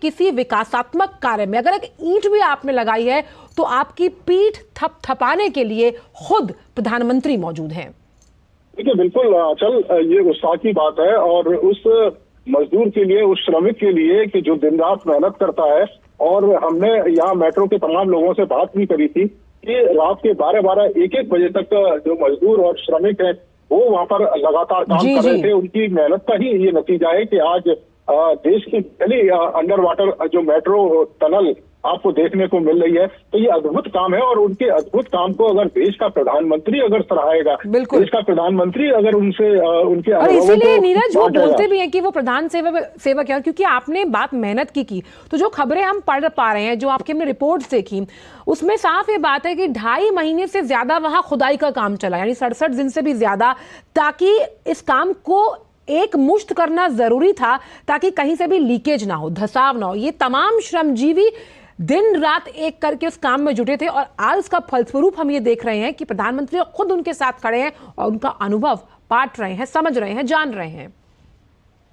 किसी विकासात्मक कार्य में अगर एक ईंट भी आपने लगाई है तो आपकी पीठ थपथपाने के लिए खुद प्रधानमंत्री मौजूद हैं। देखिए, बिल्कुल अचल, ये उत्साह की बात है। और उस मजदूर के लिए, उस श्रमिक के लिए कि जो दिन रात मेहनत करता है, और हमने यहाँ मेट्रो के तमाम लोगों से बात भी करी थी कि रात के 12-12, 1-1 बजे तक जो मजदूर और श्रमिक हैं वो वहां पर लगातार काम कर रहे थे। उनकी मेहनत का ही ये नतीजा है कि आज देश की पहली अंडर वाटर जो मेट्रो टनल आपको देखने को मिल रही है। तो ये अद्भुत काम है, और उनके अद्भुत काम को अगर देश का प्रधानमंत्री अगर सराहेगा, देश का प्रधानमंत्री अगर उनसे उनके और इसीलिए नीरज वो बोलते भी हैं कि वो प्रधान सेवक है, क्योंकि आपने बात मेहनत की। तो जो खबरें हम पढ़ पा रहे हैं, जो आपकी हमने रिपोर्ट देखी, उसमें साफ ये बात है कि 2.5 महीने से ज्यादा वहां खुदाई का काम चला, यानी 67 दिन से भी ज्यादा, ताकि इस काम को एक मुश्त करना जरूरी था, ताकि कहीं से भी लीकेज ना हो, धसाव ना हो। ये तमाम श्रमजीवी दिन रात एक करके उस काम में जुटे थे, और आज उसका फलस्वरूप हम ये देख रहे हैं कि प्रधानमंत्री खुद उनके साथ खड़े हैं और उनका अनुभव बांट रहे हैं, समझ रहे हैं, जान रहे हैं।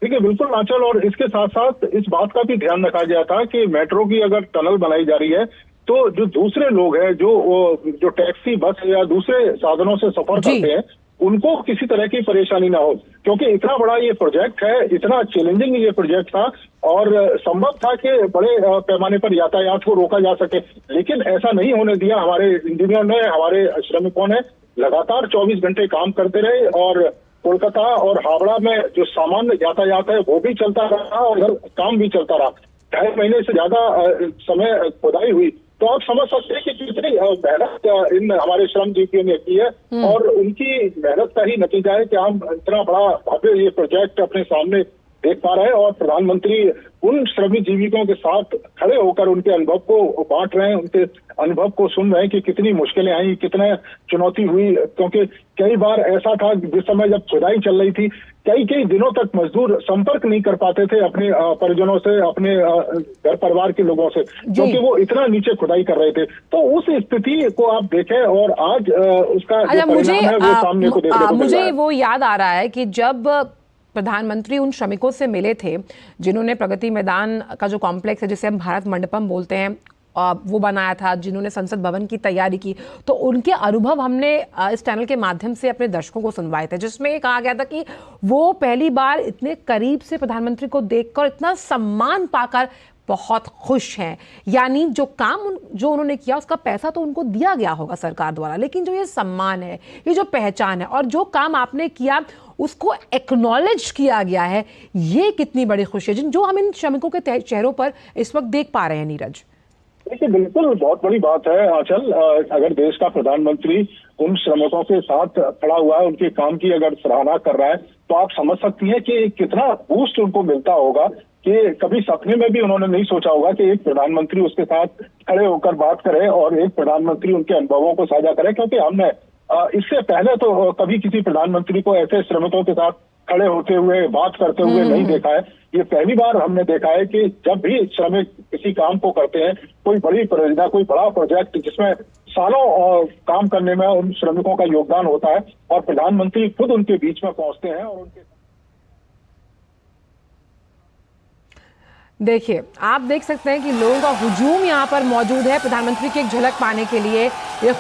ठीक है, बिल्कुल आंचल। और इसके साथ साथ इस बात का भी ध्यान रखा गया था कि मेट्रो की अगर टनल बनाई जा रही है तो जो दूसरे लोग हैं, जो टैक्सी, बस या दूसरे साधनों से सफर करते हैं, उनको किसी तरह की परेशानी ना हो। क्योंकि इतना बड़ा ये प्रोजेक्ट है, इतना चैलेंजिंग ये प्रोजेक्ट था, और संभव था कि बड़े पैमाने पर यातायात को रोका जा सके, लेकिन ऐसा नहीं होने दिया। हमारे इंजीनियर ने, हमारे श्रमिकों ने लगातार 24 घंटे काम करते रहे, और कोलकाता और हावड़ा में जो सामान्य यातायात है वो भी चलता रहा, और इधर काम भी चलता रहा। 2.5 महीने से ज्यादा समय खुदाई हुई। तो आप समझ सकते हैं कि कितनी मेहनत इन हमारे श्रमजीवियों ने की है, और उनकी मेहनत का ही नतीजा है कि हम इतना बड़ा भव्य ये प्रोजेक्ट अपने सामने देख पा रहे हैं। और प्रधानमंत्री उन श्रमजीवियों के साथ खड़े होकर उनके अनुभव को बांट रहे हैं, उनके अनुभव को सुन रहे हैं कि कितनी मुश्किलें आई, कितने चुनौती हुई। क्योंकि कई बार ऐसा था जिस समय जब खुदाई चल रही थी, कई दिनों तक मजदूर संपर्क नहीं कर पाते थे अपने परिजनों से, अपने घर परिवार के लोगों से, क्योंकि वो इतना नीचे खुदाई कर रहे थे। तो उस स्थिति को आप देखें, और आज उसका जो परिणाम है वो सामने को देखने को मिल रहा है। मुझे वो याद आ रहा है कि जब प्रधानमंत्री उन श्रमिकों से मिले थे जिन्होंने प्रगति मैदान का जो कॉम्प्लेक्स है, जिसे हम भारत मंडपम बोलते हैं, वो बनाया था, जिन्होंने संसद भवन की तैयारी की, तो उनके अनुभव हमने इस चैनल के माध्यम से अपने दर्शकों को सुनवाए थे, जिसमें ये कहा गया था कि वो पहली बार इतने करीब से प्रधानमंत्री को देखकर, इतना सम्मान पाकर बहुत खुश हैं। यानी जो काम जो उन्होंने किया उसका पैसा तो उनको दिया गया होगा सरकार द्वारा, लेकिन जो ये सम्मान है, ये जो पहचान है, और जो काम आपने किया उसको एक्नॉलेज किया गया है, ये कितनी बड़ी खुशी है जो हम इन श्रमिकों के चेहरों पर इस वक्त देख पा रहे हैं। नीरज, देखिए, बिल्कुल बहुत बड़ी बात है आंचल। अगर देश का प्रधानमंत्री उन श्रमिकों के साथ खड़ा हुआ है, उनके काम की अगर सराहना कर रहा है, तो आप समझ सकती हैं कि कितना बूस्ट उनको मिलता होगा, कि कभी सपने में भी उन्होंने नहीं सोचा होगा कि एक प्रधानमंत्री उसके साथ खड़े होकर बात करे, और एक प्रधानमंत्री उनके अनुभवों को साझा करे। क्योंकि हमने इससे पहले तो कभी किसी प्रधानमंत्री को ऐसे श्रमिकों के साथ खड़े होते हुए, बात करते हुए नहीं देखा है। ये पहली बार हमने देखा है कि जब भी श्रमिक किसी काम को करते हैं, कोई बड़ी परियोजना, कोई बड़ा प्रोजेक्ट जिसमें सालों काम करने में उन श्रमिकों का योगदान होता है, और प्रधानमंत्री खुद उनके बीच में पहुंचते हैं और उनके। देखिए, आप देख सकते हैं कि लोगों का हुजूम यहाँ पर मौजूद है प्रधानमंत्री की एक झलक पाने के लिए।